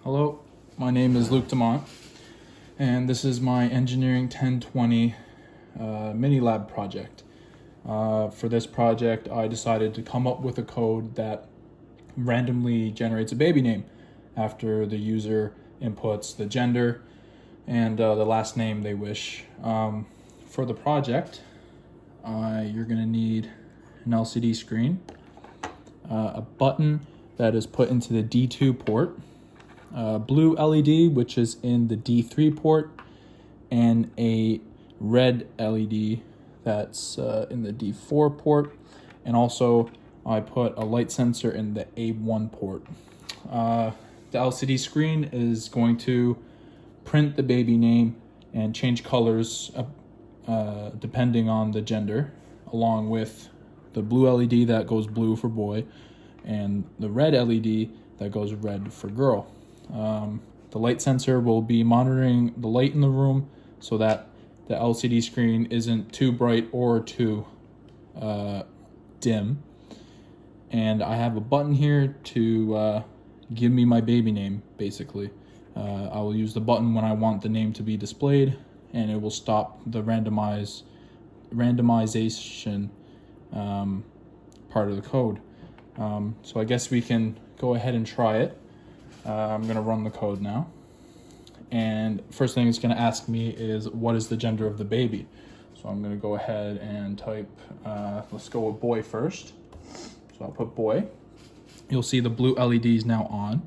Hello, my name is Luke Demont, and this is my Engineering 1020 mini lab project. For this project, I decided to come up with a code that randomly generates a baby name after the user inputs the gender and the last name they wish. For the project, you're going to need an LCD screen, a button that is put into the D2 port, blue LED, which is in the D3 port, and a red LED that's in the D4 port. And also I put a light sensor in the A1 port. The LCD screen is going to print the baby name and change colors depending on the gender, along with the blue LED that goes blue for boy and the red LED that goes red for girl. The light sensor will be monitoring the light in the room so that the LCD screen isn't too bright or too dim. And I have a button here to give me my baby name, basically. I will use the button when I want the name to be displayed, and it will stop the randomization part of the code. So I guess we can go ahead and try it. I'm going to run the code now. And first thing it's going to ask me is, what is the gender of the baby? So I'm going to go ahead and type, let's go with boy first. So I'll put boy. You'll see the blue LED is now on.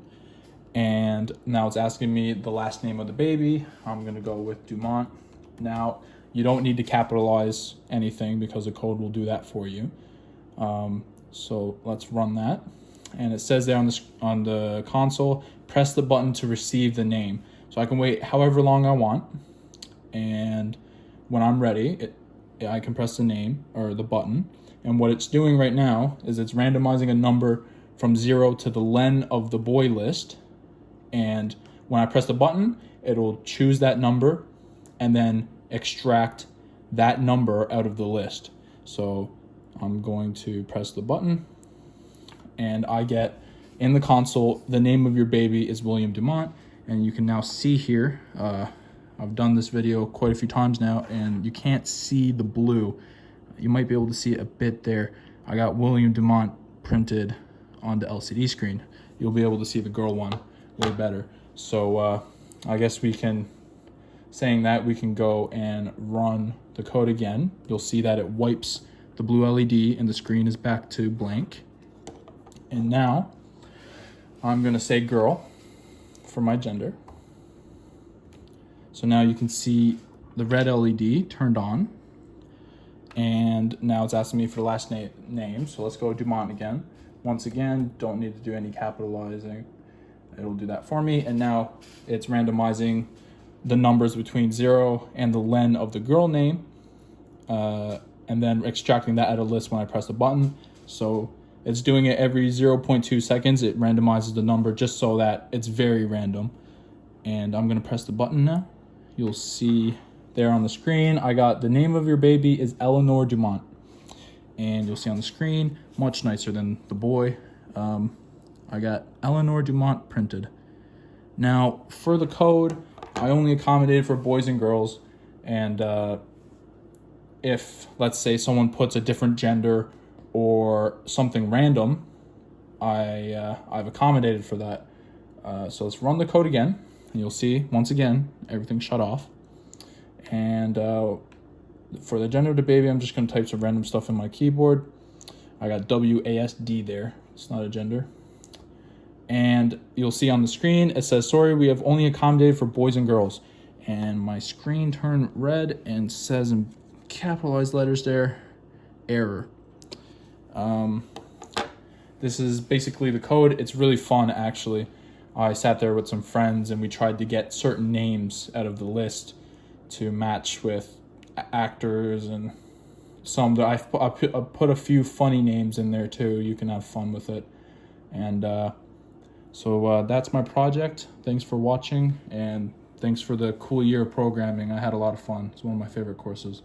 And now it's asking me the last name of the baby. I'm going to go with Dumont. Now, you don't need to capitalize anything because the code will do that for you. So let's run that. And it says there on the console, press the button to receive the name. So I can wait however long I want. And when I'm ready, I can press the name or the button. And what it's doing right now is it's randomizing a number from 0 to the len of the boy list. And when I press the button, it'll choose that number and then extract that number out of the list. So I'm going to press the button, and I get in the console, the name of your baby is William Dumont. And you can now see here, I've done this video quite a few times now, and you can't see the blue. You might be able to see it a bit there. I got William Dumont printed on the LCD screen. You'll be able to see the girl one way better. So I guess we can go and run the code again. You'll see that it wipes the blue LED and the screen is back to blank. And now I'm going to say girl for my gender. So now you can see the red LED turned on. And now it's asking me for the last name. So let's go Dumont again. Once again, don't need to do any capitalizing. It'll do that for me. And now it's randomizing the numbers between 0 and the len of the girl name. And then extracting that out of the list when I press the button. So it's doing it every 0.2 seconds. It randomizes the number just so that it's very random. And I'm going to press the button now. You'll see there on the screen, I got the name of your baby is Eleanor Dumont. And you'll see on the screen, much nicer than the boy. I got Eleanor Dumont printed. Now, for the code, I only accommodated for boys and girls. And if, let's say, someone puts a different gender or something random, I've accommodated for that. So let's run the code again, and you'll see, once again, everything shut off. And for the gender of the baby, I'm just going to type some random stuff in my keyboard. I got WASD there. It's not a gender. And you'll see on the screen, it says, sorry, we have only accommodated for boys and girls. And my screen turned red and says in capitalized letters there, error. This is basically the code. It's really fun, actually. I sat there with some friends and we tried to get certain names out of the list to match with actors, and some that I put a few funny names in there too. You can have fun with it. And so that's my project. Thanks for watching, and thanks for the cool year of programming. I had a lot of fun. It's one of my favorite courses.